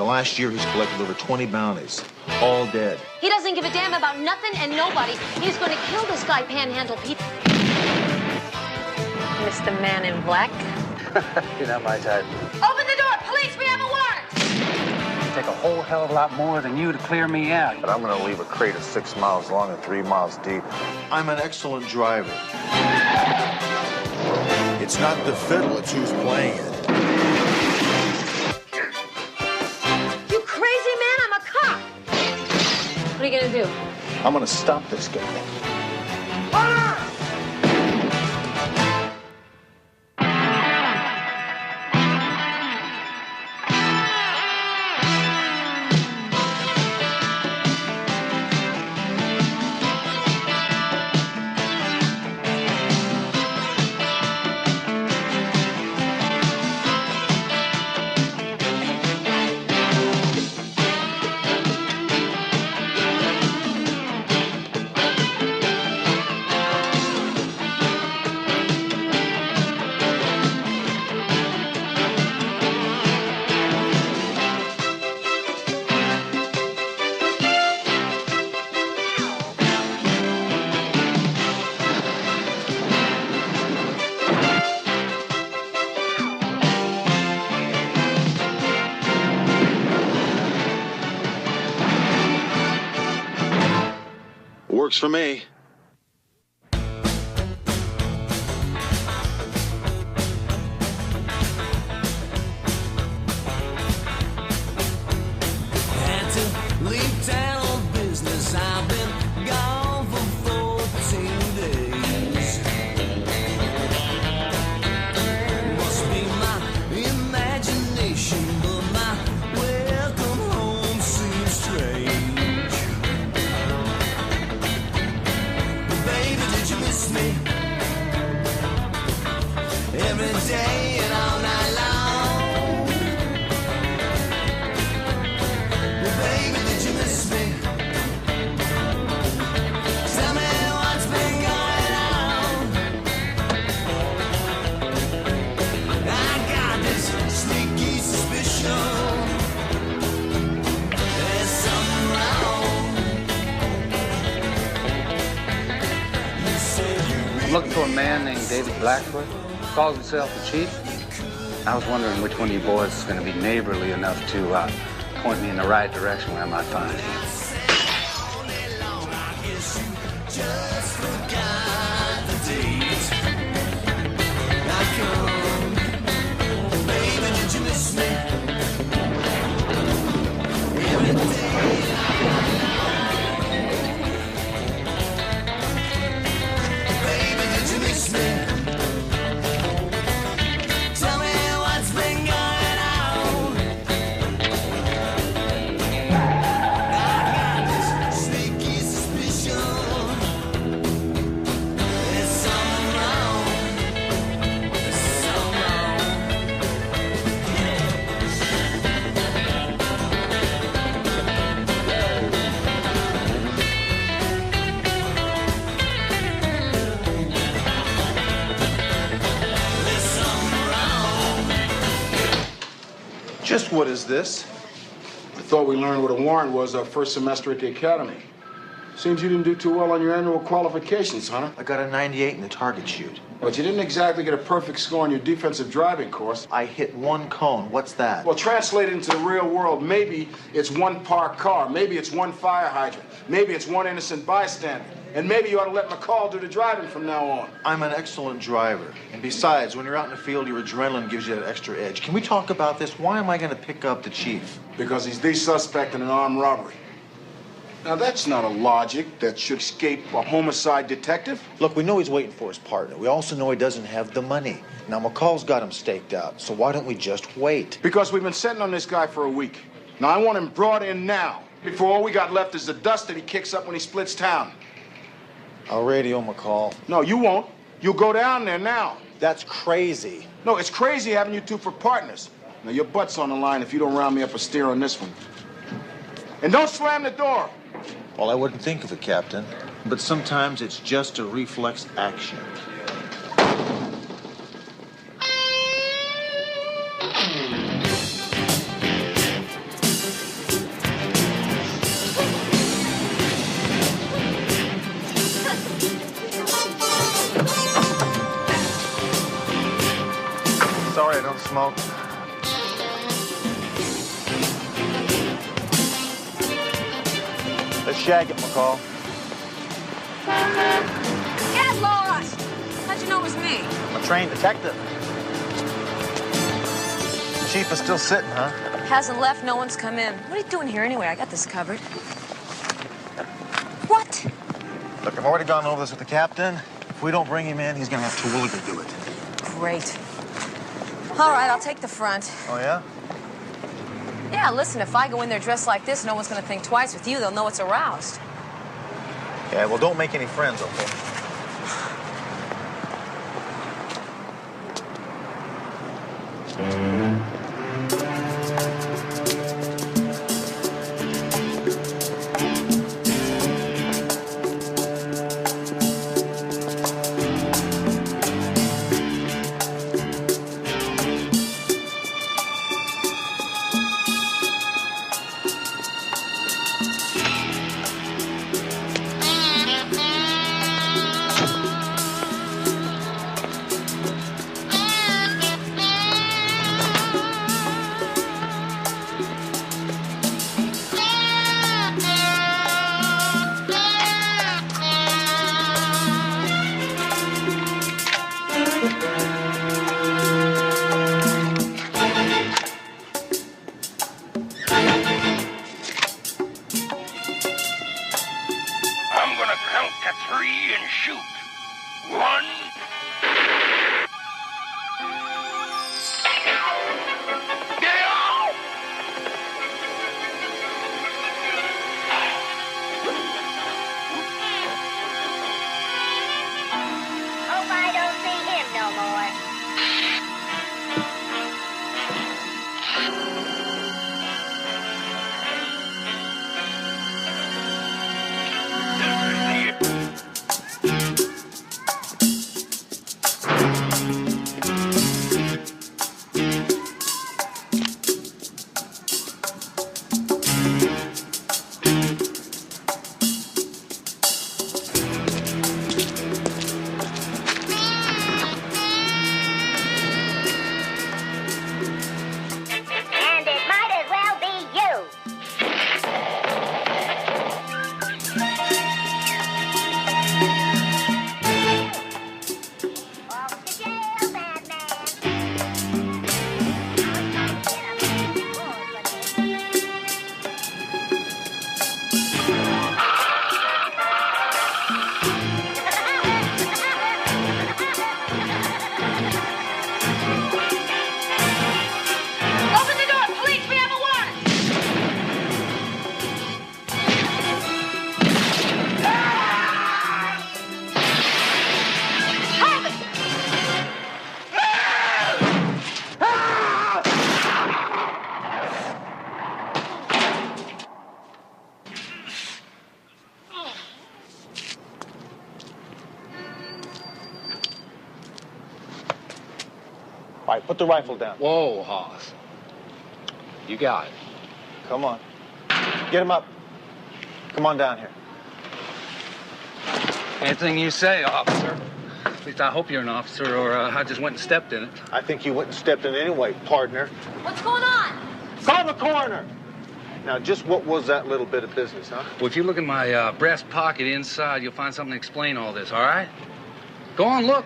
the last year, he's collected over 20 bounties, all dead. He doesn't give a damn about nothing and nobody. He's going to kill this guy, Panhandle Pete. Mr. Man in Black. You're not my type. Open the door! Police, we have a warrant! It'd take a whole hell of a lot more than you to clear me out. But I'm going to leave a crater 6 miles long and 3 miles deep. I'm an excellent driver. It's not the fiddle, it's who's playing it. You crazy man, I'm a cop! What are you going to do? I'm going to stop this guy. Works for me. Had to leave town on business. I've been gone for 14 days. Must be my imagination, but my welcome home seems strange. Baby, did you miss me? Every day and all night long. Baby, did you miss me? Tell me what's been going on. I got this sneaky suspicion there's something wrong. You said you I'm looking for a man named David Blackfoot. Calls himself the chief. I was wondering which one of you boys is going to be neighborly enough to point me in the right direction where I might find him. just forgot the date. I come, baby, did you miss me? Every day. Baby, did you miss me? Tell me what's been going on. I got this sneaky suspicion there's something wrong. There's something wrong. There's something wrong. Just what is this? I thought we learned what a warrant was our first semester at the academy. Seems you didn't do too well on your annual qualifications, Hunter. I got a 98 in the target shoot. But you didn't exactly get a perfect score on your defensive driving course. I hit one cone. What's that? Well, translated into the real world, maybe it's one parked car, maybe it's one fire hydrant, maybe it's one innocent bystander, and maybe you ought to let McCall do the driving from now on. I'm an excellent driver. And besides, when you're out in the field, your adrenaline gives you that extra edge. Can we talk about this? Why am I going to pick up the chief? Because he's the suspect in an armed robbery. Now, that's not a logic that should escape a homicide detective. Look, we know he's waiting for his partner. We also know he doesn't have the money. Now, McCall's got him staked out, so why don't we just wait? Because we've been sitting on this guy for a week. Now, I want him brought in now, before all we got left is the dust that he kicks up when he splits town. I'll radio McCall. No, you won't. You'll go down there now. That's crazy. No, it's crazy having you two for partners. Now, your butt's on the line if you don't round me up a steer on this one. And don't slam the door. Well, I wouldn't think of it, Captain. But sometimes it's just a reflex action. sorry, I don't smoke. Let's shag it, McCall. Get lost! How'd you know it was me? I'm a trained detective. The chief is still sitting, huh? Hasn't left, no one's come in. What are you doing here anyway? I got this covered. What? Look, I've already gone over this with the captain. If we don't bring him in, he's gonna have Terwilliger do it. Great. All right, I'll take the front. Oh, yeah? Yeah, listen, if I go in there dressed like this, no one's gonna think twice with you. They'll know it's aroused. Yeah, well, don't make any friends, okay? I'm gonna count to 3 and shoot. 1. Go! Hope I don't see him no more. And it might as well be you. Off to jail, bad man. Open the door, police! We have a warrant! Hold it! All right, put the rifle down. Whoa, Hoss. You got it. Come on. Get him up. Come on down here. Anything you say, officer. At least I hope you're an officer, or I just went and stepped in it. I think you went and stepped in anyway, partner. What's going on? Call the coroner! Now, just what was that little bit of business, huh? Well, if you look in my breast pocket inside, you'll find something to explain all this, all right? Go on, look.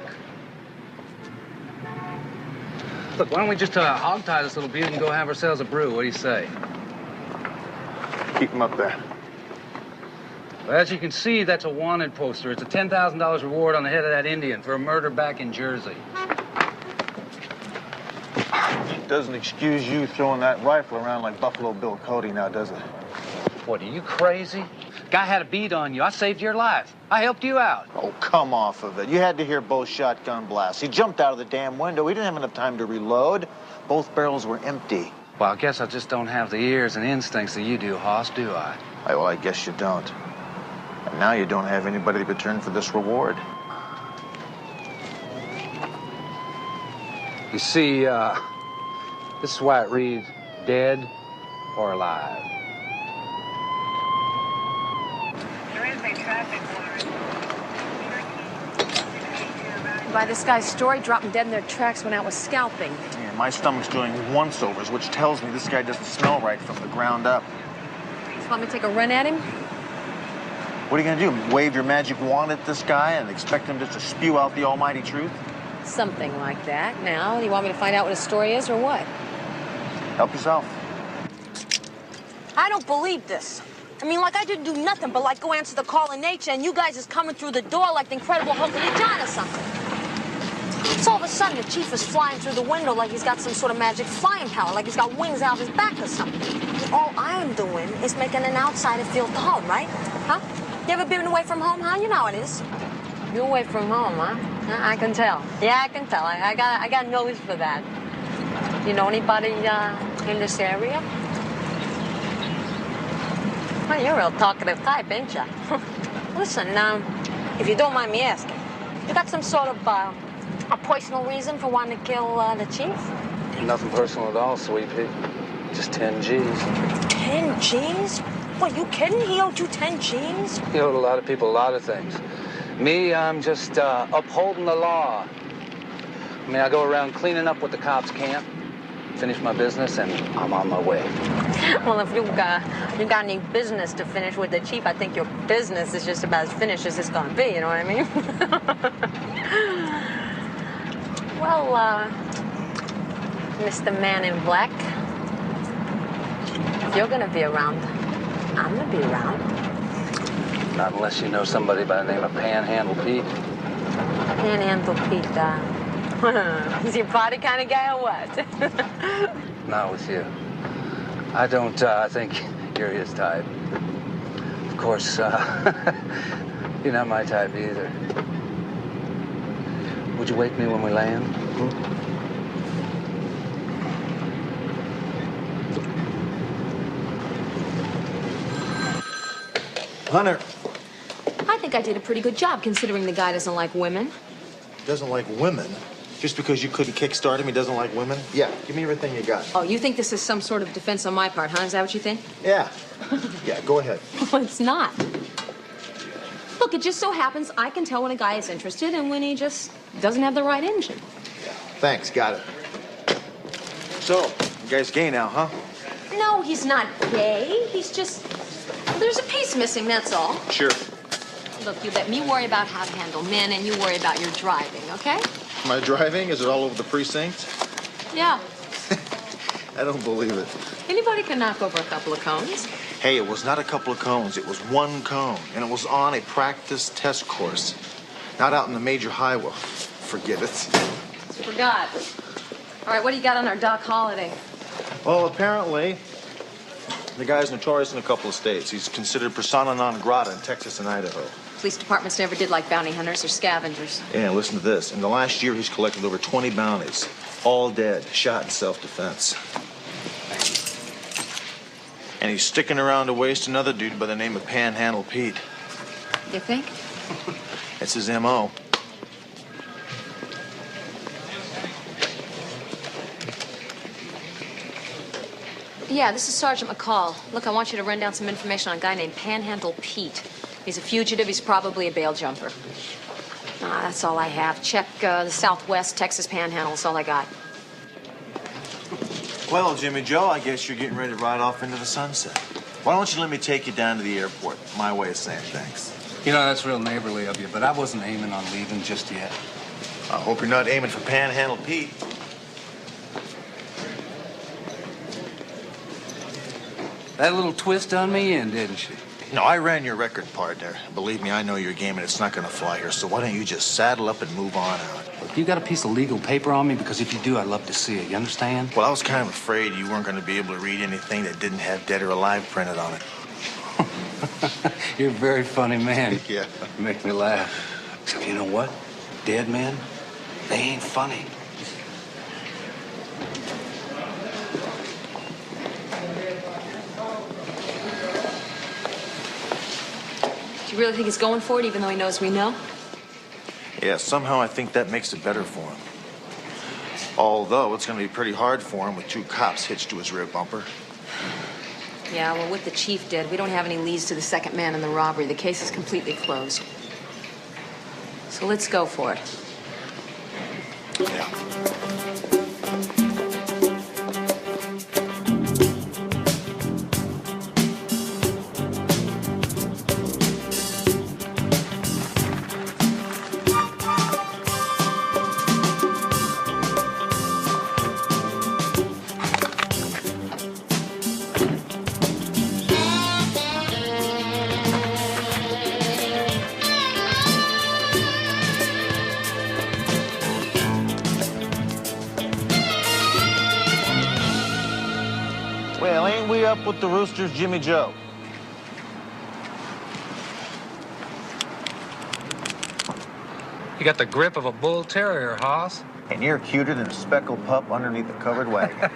Look, why don't we just hog-tie this little beauty and go have ourselves a brew? What do you say? Keep him up there. Well, as you can see, that's a wanted poster. It's a $10,000 reward on the head of that Indian for a murder back in Jersey. Doesn't excuse you throwing that rifle around like Buffalo Bill Cody now, does it? What, are you crazy? Guy had a bead on you. I saved your life. I helped you out. Oh, come off of it. You had to hear both shotgun blasts. He jumped out of the damn window. He didn't have enough time to reload. Both barrels were empty. Well, I guess I just don't have the ears and instincts that you do, Hoss, do I? Well, I guess you don't. And now you don't have anybody to return for this reward. You see, this is why it reads dead or alive. There is a traffic warrant. by this guy's story, dropping dead in their tracks when out was scalping. Yeah, my stomach's doing once-overs, which tells me this guy doesn't smell right from the ground up. Just want me to take a run at him? What are you gonna do? Wave your magic wand at this guy and expect him just to spew out the almighty truth? Something like that. Now, you want me to find out what his story is or what? Help yourself. I don't believe this. I mean, like I didn't do nothing but like go answer the call of nature and you guys is coming through the door like the Incredible Hulk of John or something. So all of a sudden the chief is flying through the window like he's got some sort of magic flying power, like he's got wings out of his back or something. All I'm doing is making an outsider feel at home, right? Huh? You ever been away from home, huh? You know how it is. You away from home, huh? I can tell. Yeah, I can tell. I got nose for that. You know anybody in this area? Well, you're a real talkative type, ain't you? Listen, if you don't mind me asking, you got some sort of a personal reason for wanting to kill the chief? Nothing personal at all, sweet pea. Just 10 G's. 10 G's? What, you kidding? He owed you 10 G's? He owed a lot of people a lot of things. Me, I'm just upholding the law. I mean, I go around cleaning up what the cops can't, finish my business, and I'm on my way. Well, if you got any business to finish with the chief, I think your business is just about as finished as it's gonna be, you know what I mean? Well, Mr. Man in Black, if you're gonna be around, I'm gonna be around. Not unless you know somebody by the name of Panhandle Pete. Panhandle Pete, he's your party kind of guy or what? Not with you. I don't think you're his type. Of course, you're not my type either. Would you wake me when we land? Hunter. I think I did a pretty good job considering the guy doesn't like women. Doesn't like women? Just because you couldn't kickstart him, he doesn't like women? Yeah, give me everything you got. Oh, you think this is some sort of defense on my part, huh? Is that what you think? Yeah. Yeah, go ahead. Well, it's not. Look, it just so happens I can tell when a guy is interested and when he just doesn't have the right engine. Yeah. Thanks, got it. So, you guys gay now, huh? No, he's not gay. He's just... There's a piece missing, that's all. Sure. Look, you let me worry about how to handle men and you worry about your driving, okay? My driving? Is it all over the precinct? Yeah. I don't believe it. Anybody can knock over a couple of cones. Hey, it was not a couple of cones. It was one cone. And it was on a practice test course. Not out in the major highway. Forget it. Forgot. All right, what do you got on our Doc Holiday? Well, apparently, the guy's notorious in a couple of states. He's considered persona non grata in Texas and Idaho. Police departments never did like bounty hunters or scavengers. Yeah, listen to this. In the last year, he's collected over 20 bounties. All dead, shot in self-defense. And he's sticking around to waste another dude by the name of Panhandle Pete. You think? It's his M.O. Yeah, this is Sergeant McCall. Look, I want you to run down some information on a guy named Panhandle Pete. He's a fugitive. He's probably a bail jumper. That's all I have. Check the Southwest Texas Panhandle. That's all I got. Well, Jimmy Joe, I guess you're getting ready to ride off into the sunset. Why don't you let me take you down to the airport? My way of saying thanks. You know, that's real neighborly of you, but I wasn't aiming on leaving just yet. I hope you're not aiming for Panhandle Pete. That little twist done me in, didn't she? No, I ran your record, partner. Believe me, I know your game, and it's not going to fly here. So why don't you just saddle up and move on out? Look, you got a piece of legal paper on me? Because if you do, I'd love to see it. You understand? Well, I was kind of afraid you weren't going to be able to read anything that didn't have dead or alive printed on it. You're a very funny man. Yeah. You make me laugh. Except you know what? Dead men, they ain't funny. Do you really think he's going for it, even though he knows we know? Yeah, somehow I think that makes it better for him. Although it's going to be pretty hard for him with two cops hitched to his rear bumper. Yeah, well, with the chief dead, we don't have any leads to the second man in the robbery. The case is completely closed. So let's go for it. Yeah. Well, ain't we up with the Roosters, Jimmy Joe? You got the grip of a bull terrier, Hoss. And you're cuter than a speckled pup underneath a covered wagon.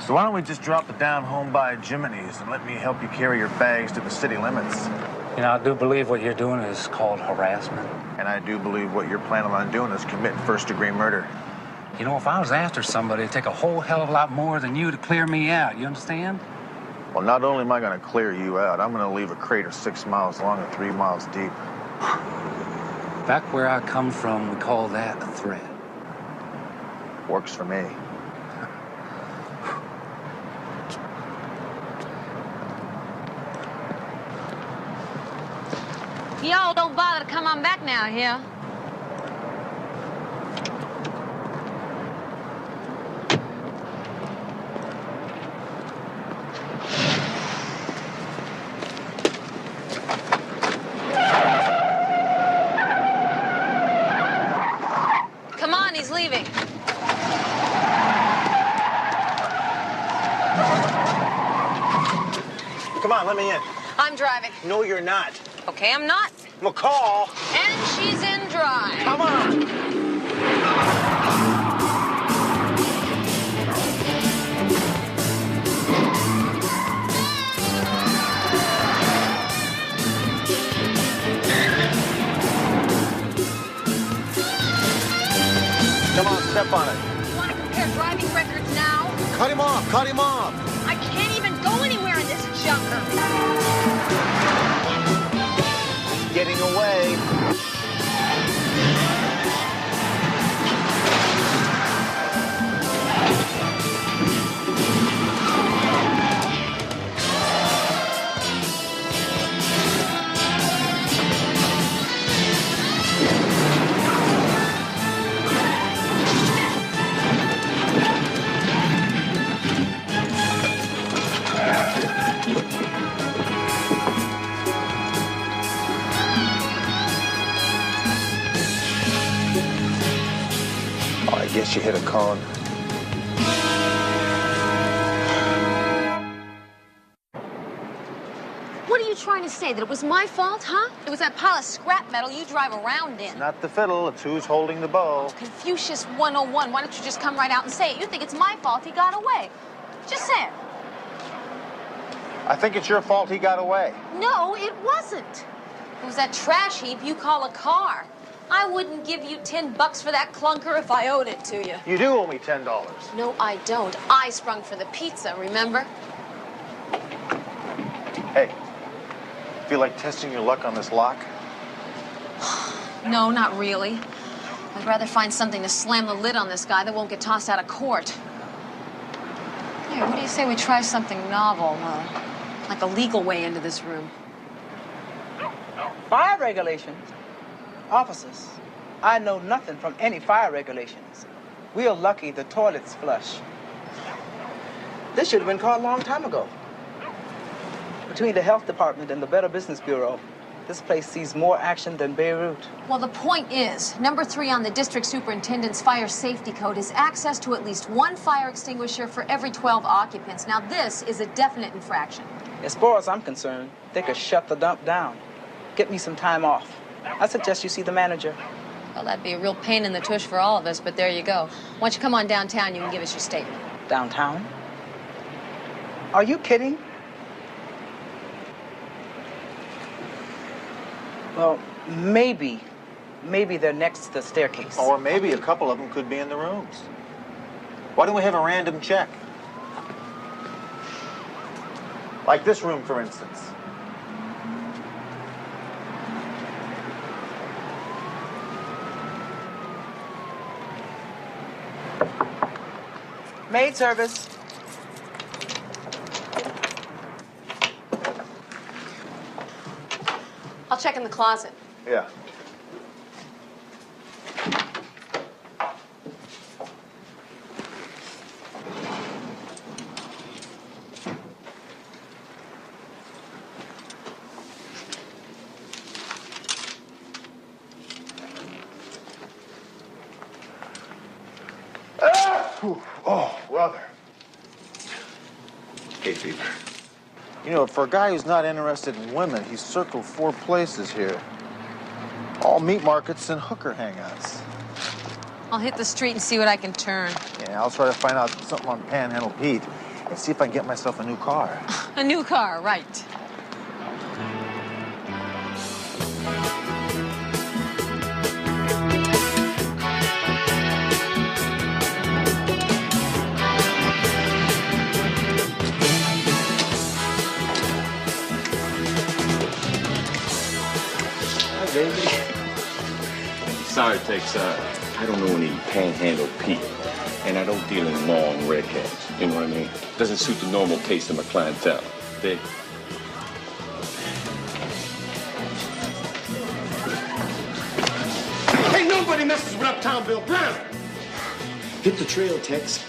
So why don't we just drop it down home by Jiminy's and let me help you carry your bags to the city limits? You know, I do believe what you're doing is called harassment. And I do believe what you're planning on doing is committing first-degree murder. You know, if I was after somebody, it'd take a whole hell of a lot more than you to clear me out. You understand? Well, not only am I going to clear you out, I'm going to leave a crater 6 miles long and 3 miles deep. Back where I come from, we call that a threat. Works for me. Y'all don't bother to come on back now, here. Come on, he's leaving. Come on, let me in. I'm driving. No, you're not. Okay, I'm not. McCall! And she's in drive. Come on! Come on, step on it. You want to compare driving records now? Cut him off, cut him off. I can't even go anywhere in this junker. Getting away. I guess you hit a cone. What are you trying to say? That it was my fault, huh? It was that pile of scrap metal you drive around in. Not the fiddle, it's who's holding the bow. Confucius 101. Why don't you just come right out and say it? You think it's my fault he got away. Just say it. I think it's your fault he got away. No, it wasn't. It was that trash heap you call a car. I wouldn't give you $10 for that clunker if I owed it to you. You do owe me $10. No, I don't. I sprung for the pizza, remember? Hey, feel like testing your luck on this lock? No, not really. I'd rather find something to slam the lid on this guy that won't get tossed out of court. Hey, what do you say we try something novel, like a legal way into this room? Fire regulations? Officers, I know nothing from any fire regulations. We are lucky the toilets flush. This should have been caught a long time ago. Between the health department and the Better Business Bureau, this place sees more action than Beirut. Well, the point is, number 3 on the district superintendent's fire safety code is access to at least 1 fire extinguisher for every 12 occupants. Now, this is a definite infraction. As far as I'm concerned, they could shut the dump down. Get me some time off. I suggest you see the manager. Well, that'd be a real pain in the tush for all of us, but there you go. Once you come on downtown, you can give us your statement. Downtown? Are you kidding? Well, maybe they're next to the staircase. Or maybe a couple of them could be in the rooms. Why don't we have a random check? Like this room, for instance. Maid service. I'll check in the closet. Yeah. Oh, brother. Hay fever. You know, for a guy who's not interested in women, he's circled 4 places here. All meat markets and hooker hangouts. I'll hit the street and see what I can turn. Yeah, I'll try to find out something on Panhandle Pete and see if I can get myself a new car. A new car, right. Baby. Sorry, Tex. I don't know any Panhandle Pete, and I don't deal in long redheads. You know what I mean? Doesn't suit the normal taste of my clientele. Dig? Hey, nobody messes with Uptown Bill Brown. Hit the trail, Tex.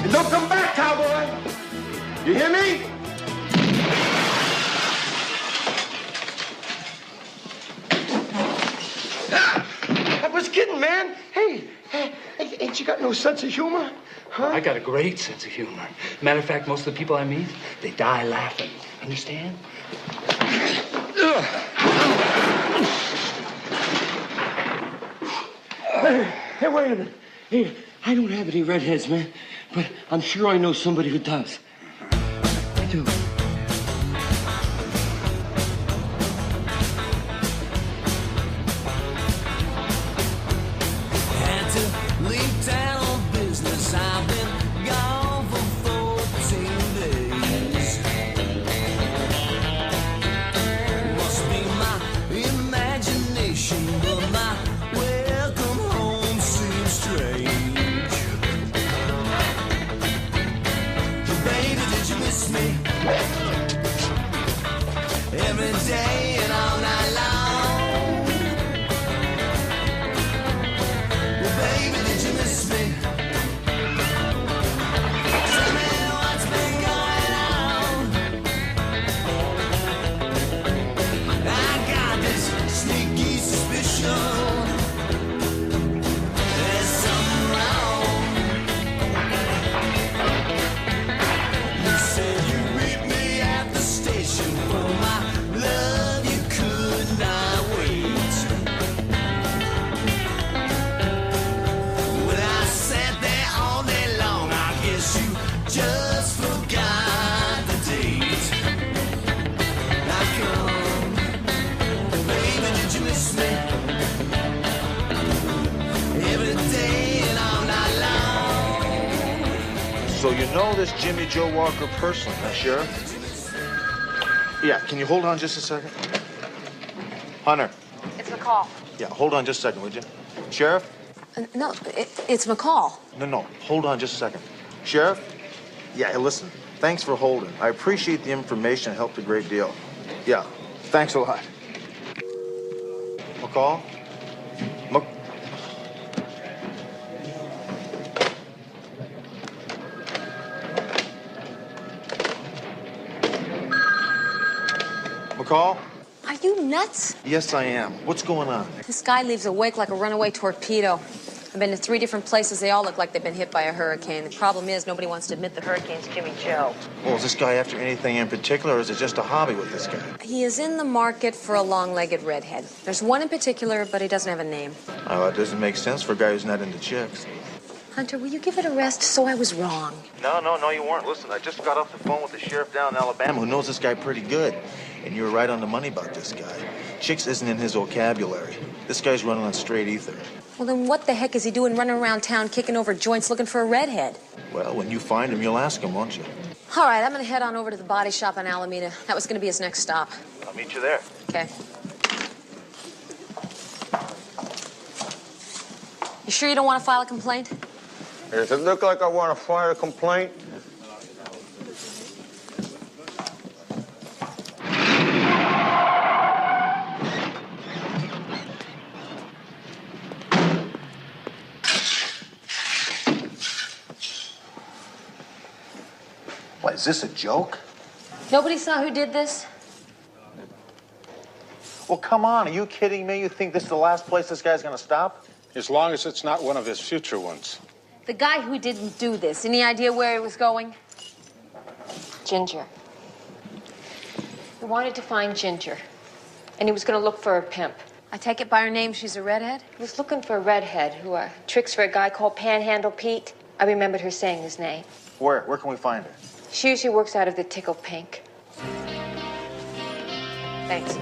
And don't come back, cowboy. You hear me? I was kidding, man. Hey, ain't you got no sense of humor? Huh? I got a great sense of humor. Matter of fact, most of the people I meet, they die laughing. Understand? Hey, wait a minute. Hey, I don't have any redheads, man, but I'm sure I know somebody who does. I do. Had to leave town on business. I've been gone for 14 days. Must be my imagination, but my welcome home seems strange. Baby, did you miss me? Every day and all night long. Well, baby, did you miss me? Tell me what's been going on. I got this sneaky suspicion there's something wrong. You said you'd meet me at the station for my love. You could not wait. When I sat there all day long, I guess you just forgot the date. Now come, baby, did you miss me? Every day and all night long. So you know this Jimmy Joe Walker personally, huh, Sheriff? Yeah, can you hold on just a second? Hunter. It's McCall. Yeah, hold on just a second, would you? Sheriff? No, it's McCall. No, hold on just a second. Sheriff? Yeah, hey, listen, thanks for holding. I appreciate the information. It helped a great deal. Yeah, thanks a lot. McCall? McCall? Are you nuts? Yes, I am. What's going on? This guy leaves a wake like a runaway torpedo. I've been to 3 different places. They all look like they've been hit by a hurricane. The problem is nobody wants to admit the hurricane's Jimmy Joe. Well, is this guy after anything in particular, or is it just a hobby with this guy? He is in the market for a long-legged redhead. There's one in particular, but he doesn't have a name. Oh, that doesn't make sense for a guy who's not into chicks. Hunter, will you give it a rest? So I was wrong. No, you weren't. Listen, I just got off the phone with the sheriff down in Alabama who knows this guy pretty good. And you were right on the money about this guy. Chicks isn't in his vocabulary. This guy's running on straight ether. Well, then what the heck is he doing running around town kicking over joints looking for a redhead? Well, when you find him, you'll ask him, won't you? All right, I'm going to head on over to the body shop on Alameda. That was going to be his next stop. I'll meet you there. Okay. sure you don't want to file a complaint? Does it look like I want to file a complaint? What, is this a joke? Nobody saw who did this? Well, come on, are you kidding me? You think this is the last place this guy's gonna stop? As long as it's not one of his future ones. The guy who didn't do this, any idea where he was going? Ginger. He wanted to find Ginger, and he was going to look for a pimp. I take it by her name she's a redhead? He was looking for a redhead who tricks for a guy called Panhandle Pete. I remembered her saying his name. Where? Where can we find her? She usually works out of the Tickle Pink. Thanks.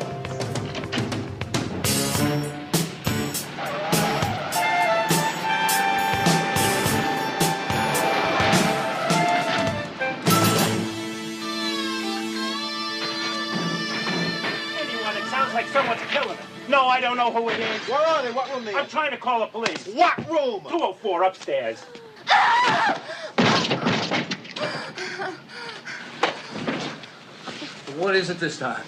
Like someone's killing her. No, I don't know who it is. Where are they? What room they in? I'm trying to call the police. What room? 204 upstairs. What is it this time?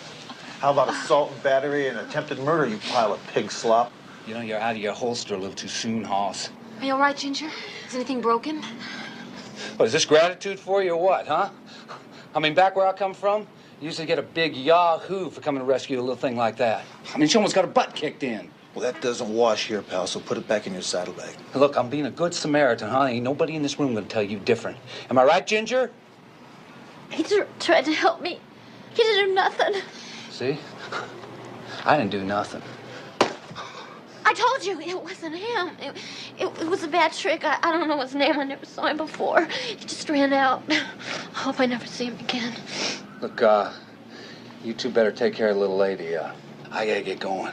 How about assault and battery and attempted murder, you pile of pig slop? You know, you're out of your holster a little too soon, Hoss. Are you all right, Ginger? Is anything broken? What, is this gratitude for you or what, huh? I mean, back where I come from, you used to get a big yahoo for coming to rescue a little thing like that. I mean, she almost got her butt kicked in. Well, that doesn't wash here, pal, so put it back in your saddlebag. Look, I'm being a good Samaritan, huh? Ain't nobody in this room gonna tell you different. Am I right, Ginger? He tried to help me. He didn't do nothing. See? I didn't do nothing. I told you it wasn't him. It was a bad trick. I don't know his name. I never saw him before. He just ran out. I hope I never see him again. Look, you two better take care of the little lady. I gotta get going.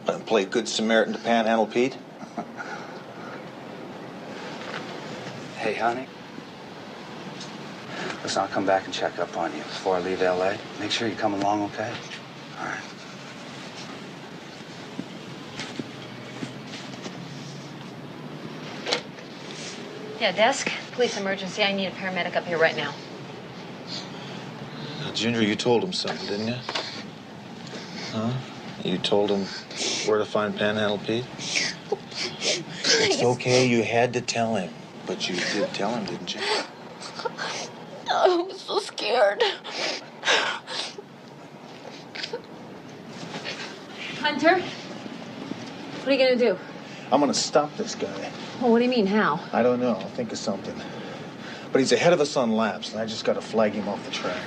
And play good Samaritan to Panhandle Pete? Hey, honey. Listen, I'll come back and check up on you before I leave L.A. Make sure you come along, okay? All right. Yeah, desk. Police emergency. I need a paramedic up here right now. Now, Ginger, you told him something, didn't you? Huh? You told him where to find Panhandle Pete? It's okay, you had to tell him. But you did tell him, didn't you? I was so scared. Hunter? What are you gonna do? I'm gonna stop this guy. Well, what do you mean, how? I don't know. I'll think of something. But he's ahead of us on laps, and I just gotta flag him off the track.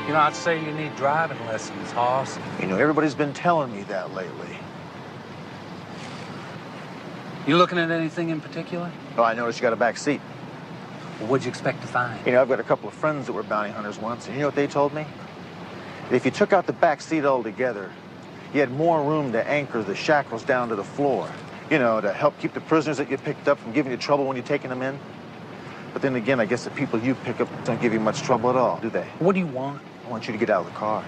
You know, I'd say you need driving lessons, Hoss. You know, everybody's been telling me that lately. You looking at anything in particular? Oh, I noticed you got a back seat. Well, what'd you expect to find? You know, I've got a couple of friends that were bounty hunters once, and you know what they told me? That if you took out the back seat altogether, you had more room to anchor the shackles down to the floor. You know, to help keep the prisoners that you picked up from giving you trouble when you're taking them in. But then again, I guess the people you pick up don't give you much trouble at all, do they? What do you want? I want you to get out of the car.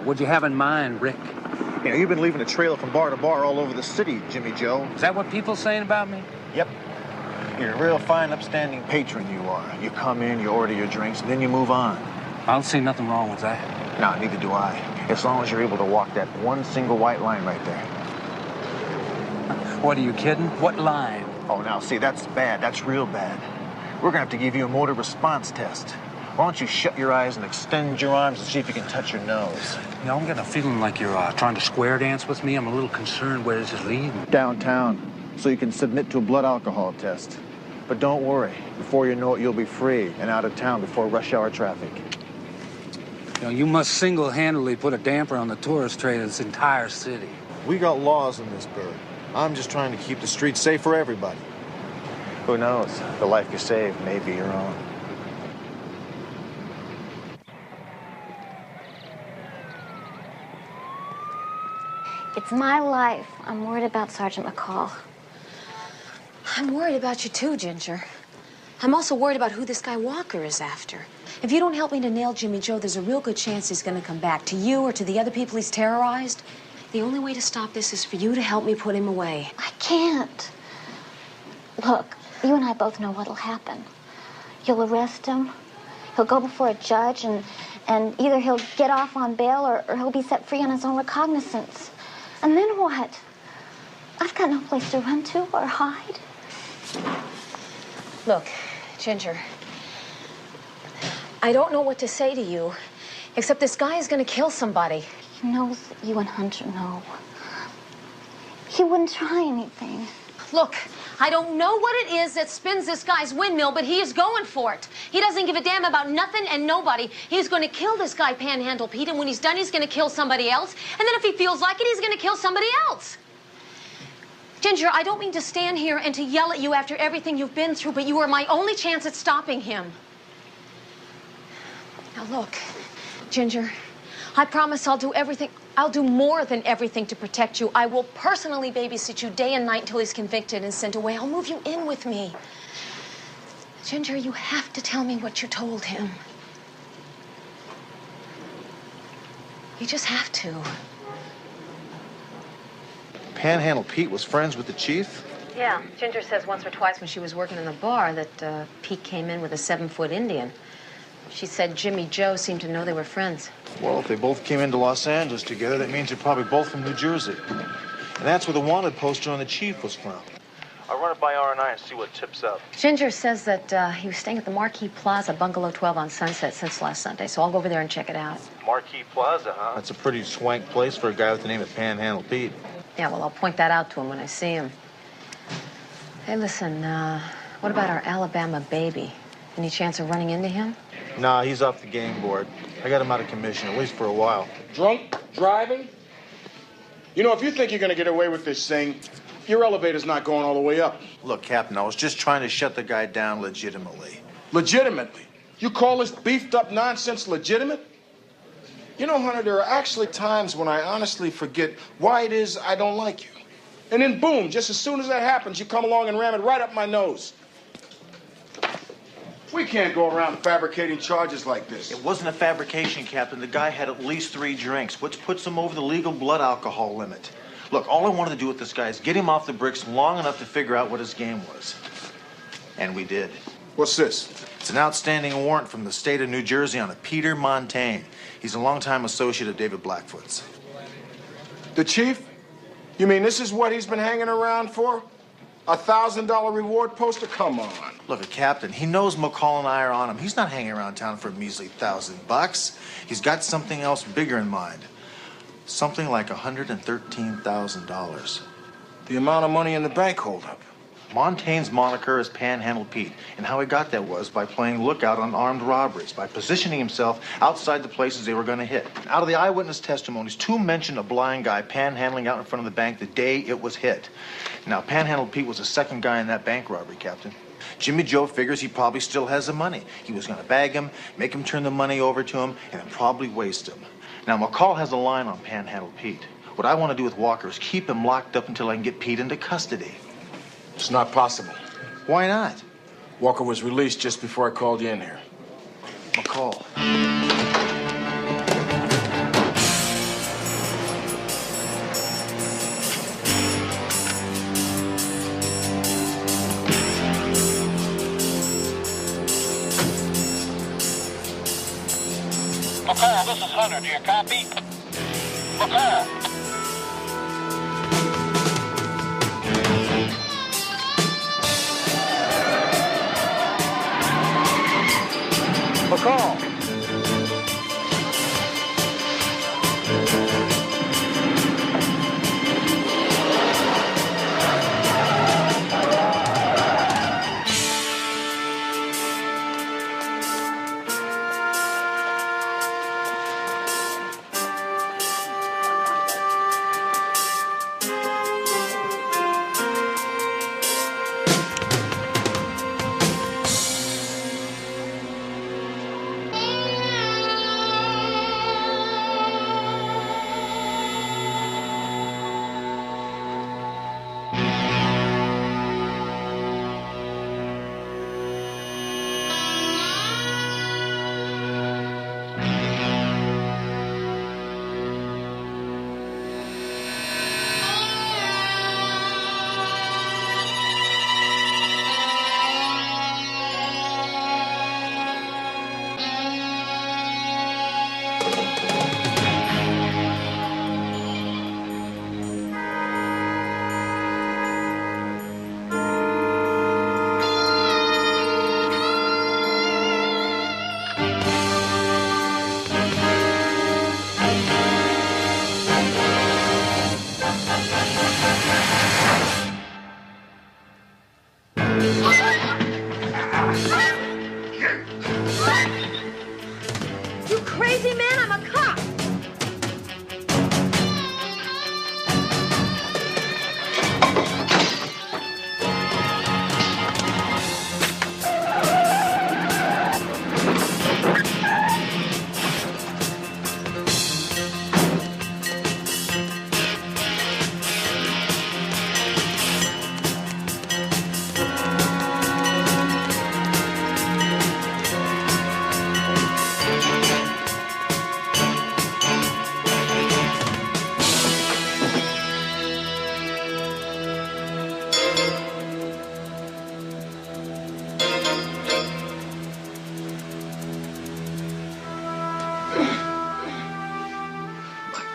What'd you have in mind, Rick? You know, you've been leaving a trail from bar to bar all over the city, Jimmy Joe. Is that what people saying about me? Yep. You're a real fine, upstanding patron, you are. You come in, you order your drinks, and then you move on. I don't see nothing wrong with that. No, neither do I. As long as you're able to walk that one single white line right there. What, are you kidding? What line? Oh, now, see, that's bad. That's real bad. We're gonna have to give you a motor response test. Why don't you shut your eyes and extend your arms and see if you can touch your nose? You know, I'm getting a feeling like you're trying to square dance with me. I'm a little concerned where this is leading. Downtown, so you can submit to a blood alcohol test. But don't worry. Before you know it, you'll be free and out of town before rush hour traffic. You know, you must single-handedly put a damper on the tourist trade of this entire city. We got laws in this bird. I'm just trying to keep the streets safe for everybody. Who knows? The life you save may be your own. It's my life. I'm worried about Sergeant McCall. I'm worried about you too, Ginger. I'm also worried about who this guy Walker is after. If you don't help me to nail Jimmy Joe, there's a real good chance he's going to come back to you or to the other people he's terrorized. The only way to stop this is for you to help me put him away. I can't. Look, you and I both know what'll happen. You'll arrest him. He'll go before a judge, and either he'll get off on bail or he'll be set free on his own recognizance. And then what? I've got no place to run to or hide. Look, Ginger, I don't know what to say to you, except this guy is going to kill somebody. He knows that you and Hunter know. He wouldn't try anything. Look, I don't know what it is that spins this guy's windmill, but he is going for it. He doesn't give a damn about nothing and nobody. He's going to kill this guy, Panhandle Pete, and when he's done, he's going to kill somebody else. And then if he feels like it, he's going to kill somebody else. Ginger, I don't mean to stand here and to yell at you after everything you've been through, but you are my only chance at stopping him. Now look, Ginger, I promise I'll do everything. I'll do more than everything to protect you. I will personally babysit you day and night until he's convicted and sent away. I'll move you in with me. Ginger, you have to tell me what you told him. You just have to. Panhandle Pete was friends with the chief? Yeah, Ginger says once or twice when she was working in the bar that Pete came in with a 7-foot Indian. She said Jimmy Joe seemed to know they were friends. Well, if they both came into Los Angeles together, that means they're probably both from New Jersey. And that's where the wanted poster on the chief was from. I'll run it by R&I and see what tips up. Ginger says that he was staying at the Marquis Plaza, Bungalow 12 on Sunset since last Sunday, so I'll go over there and check it out. Marquis Plaza, huh? That's a pretty swank place for a guy with the name of Panhandle Pete. Yeah, well, I'll point that out to him when I see him. Hey, listen, what about our Alabama baby? Any chance of running into him? Nah, he's off the game board. I got him out of commission, at least for a while. Drunk driving? You know, if you think you're going to get away with this thing, your elevator's not going all the way up. Look, Captain, I was just trying to shut the guy down legitimately. Legitimately? You call this beefed up nonsense legitimate? You know, Hunter, there are actually times when I honestly forget why it is I don't like you. And then boom, just as soon as that happens, you come along and ram it right up my nose. We can't go around fabricating charges like this. It wasn't a fabrication, Captain. The guy had at least 3 drinks, which puts him over the legal blood alcohol limit. Look, all I wanted to do with this guy is get him off the bricks long enough to figure out what his game was. And we did. What's this? It's an outstanding warrant from the state of New Jersey on a Peter Montaigne. He's a longtime associate of David Blackfoot's. The chief? You mean this is what he's been hanging around for? A $1,000 reward poster? Come on. Look, Captain, he knows McCall and I are on him. He's not hanging around town for a measly $1,000. He's got something else bigger in mind. Something like $113,000. The amount of money in the bank holdup. Montaigne's moniker is Panhandle Pete, and how he got that was by playing lookout on armed robberies, by positioning himself outside the places they were going to hit. Out of the eyewitness testimonies, 2 mentioned a blind guy panhandling out in front of the bank the day it was hit. Now, Panhandle Pete was the second guy in that bank robbery, Captain. Jimmy Joe figures he probably still has the money. He was going to bag him, make him turn the money over to him, and then probably waste him. Now, McCall has a line on Panhandle Pete. What I want to do with Walker is keep him locked up until I can get Pete into custody. It's not possible. Why not? Walker was released just before I called you in here. McCall. McCall, this is Hunter. Do you copy? McCall. McCall. You crazy man, I'm a cop.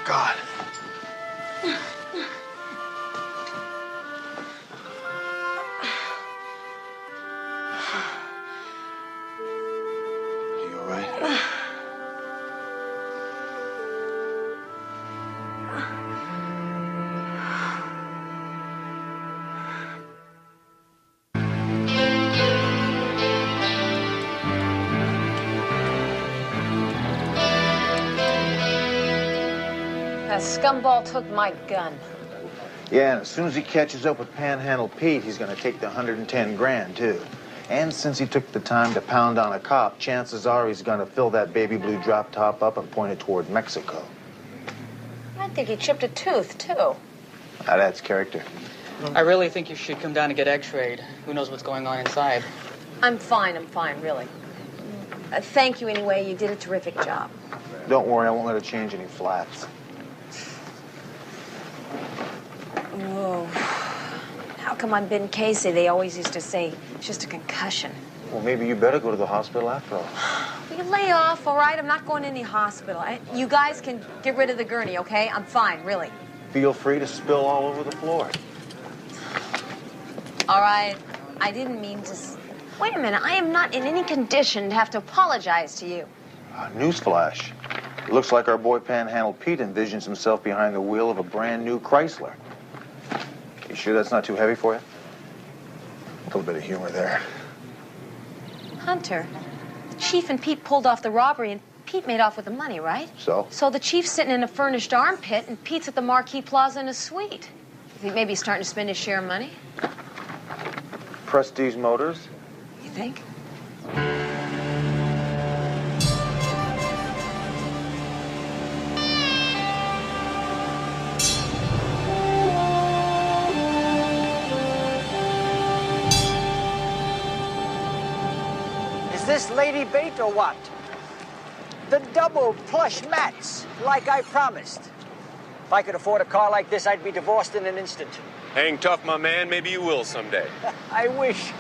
God. Are you all right? That scumball took my gun. Yeah, and as soon as he catches up with Panhandle Pete, he's gonna take the 110 grand, too. And since he took the time to pound on a cop, chances are he's gonna fill that baby blue drop top up and point it toward Mexico. I think he chipped a tooth, too. Now that's character. I really think you should come down and get x-rayed. Who knows what's going on inside? I'm fine, really. Thank you anyway, you did a terrific job. Don't worry, I won't let her change any flats. Whoa. How come on Ben Casey they always used to say it's just a concussion? Well, maybe you better go to the hospital after all. Will you lay off, all right? I'm not going to any hospital. You guys can get rid of the gurney, okay? I'm fine, really. Feel free to spill all over the floor. All right. I didn't mean to... Wait a minute. I am not in any condition to have to apologize to you. Newsflash. It looks like our boy Panhandle Pete envisions himself behind the wheel of a brand new Chrysler. You sure that's not too heavy for you? A little bit of humor there. Hunter, the chief and Pete pulled off the robbery, and Pete made off with the money, right? So? So the chief's sitting in a furnished armpit, and Pete's at the Marquis Plaza in a suite. You think maybe he's starting to spend his share of money? Prestige Motors? You think? Is this Lady Bait or what? The double plush mats, like I promised. If I could afford a car like this, I'd be divorced in an instant. Hang tough, my man. Maybe you will someday. I wish.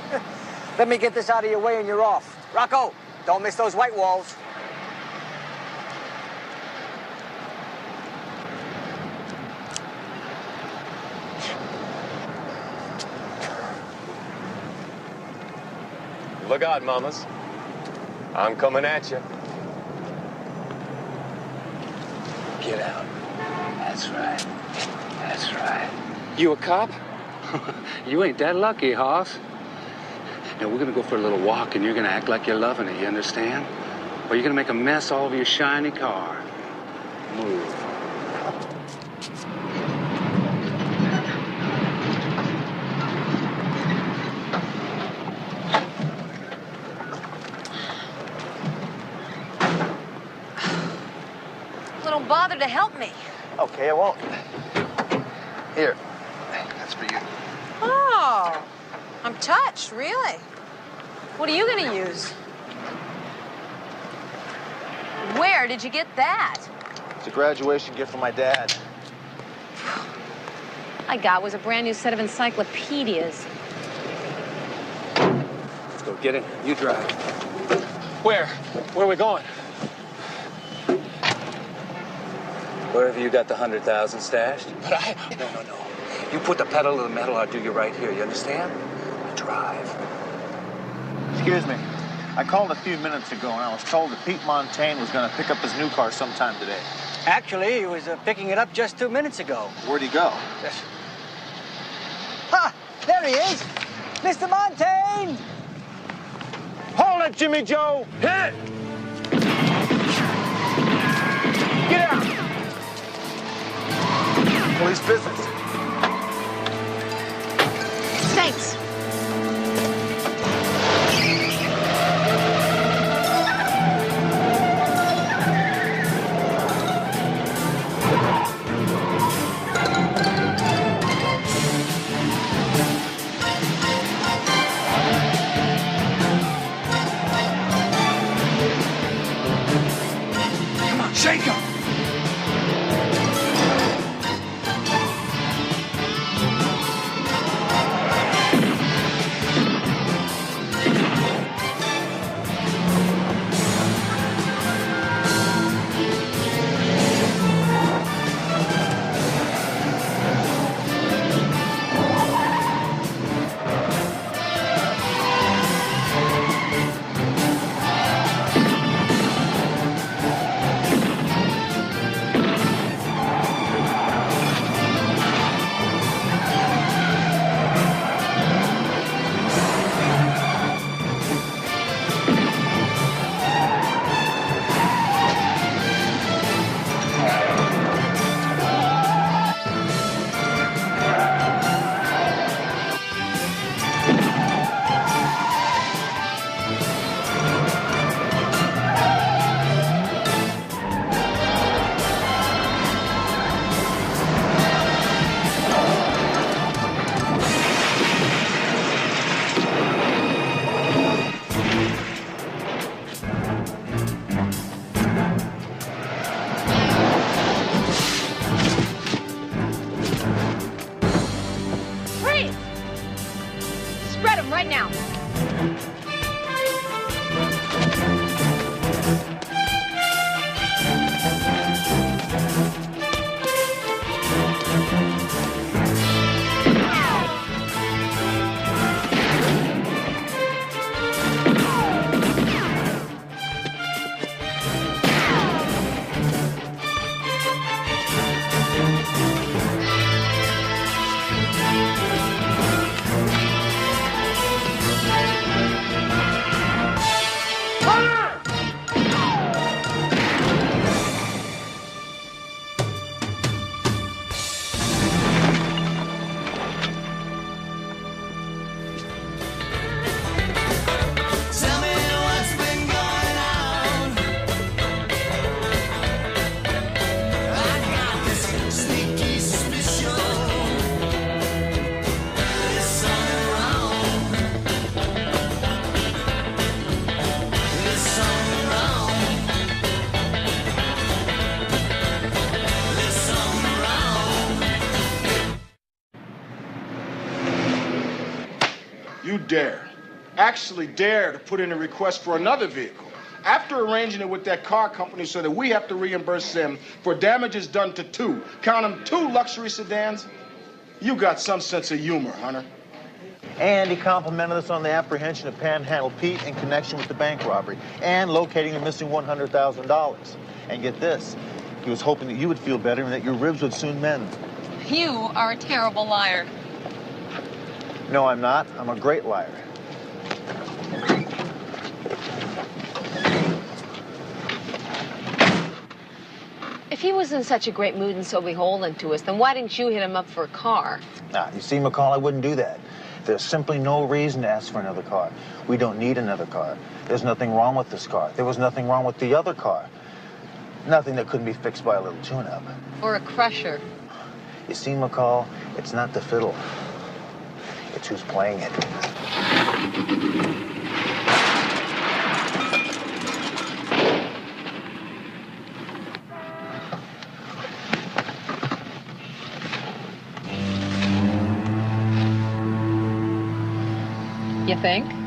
Let me get this out of your way and you're off. Rocco, don't miss those white walls. Look out, mamas. I'm coming at you. Get out. That's right. That's right. You a cop? You ain't that lucky, Hoss. Now, we're gonna go for a little walk, and you're gonna act like you're loving it, you understand? Or you're gonna make a mess all over your shiny car. Move. Don't bother to help me. Okay, I won't. Here, that's for you. Oh, I'm touched, really. What are you gonna use? Where did you get that? It's a graduation gift from my dad. I got was a brand new set of encyclopedias. Let's go get it. You drive. Where? Where are we going? Wherever you got the 100,000 stashed. But I... No. You put the pedal to the metal, I'll do you right here. You understand? You drive. Excuse me. I called a few minutes ago, and I was told that Pete Montaigne was going to pick up his new car sometime today. Actually, he was picking it up just 2 minutes ago. Where'd he go? Ha! There he is! Mr. Montaigne! Hold it, Jimmy Joe! Hit it! Get out! Police business. Thanks. Come on, shake him! Right now. You actually dare to put in a request for another vehicle after arranging it with that car company so that we have to reimburse them for damages done to count them, 2 luxury sedans. You got some sense of humor, Hunter. And he complimented us on the apprehension of Panhandle Pete in connection with the bank robbery and locating the missing $100,000. And get this, he was hoping that you would feel better and that your ribs would soon mend. You are a terrible liar. No, I'm not. I'm a great liar. If he was in such a great mood and so beholden to us, then why didn't you hit him up for a car? Now, you see, McCall, I wouldn't do that. There's simply no reason to ask for another car. We don't need another car. There's nothing wrong with this car. There was nothing wrong with the other car. Nothing that couldn't be fixed by a little tune-up. Or a crusher. You see, McCall, it's not the fiddle. It's who's playing it. You think?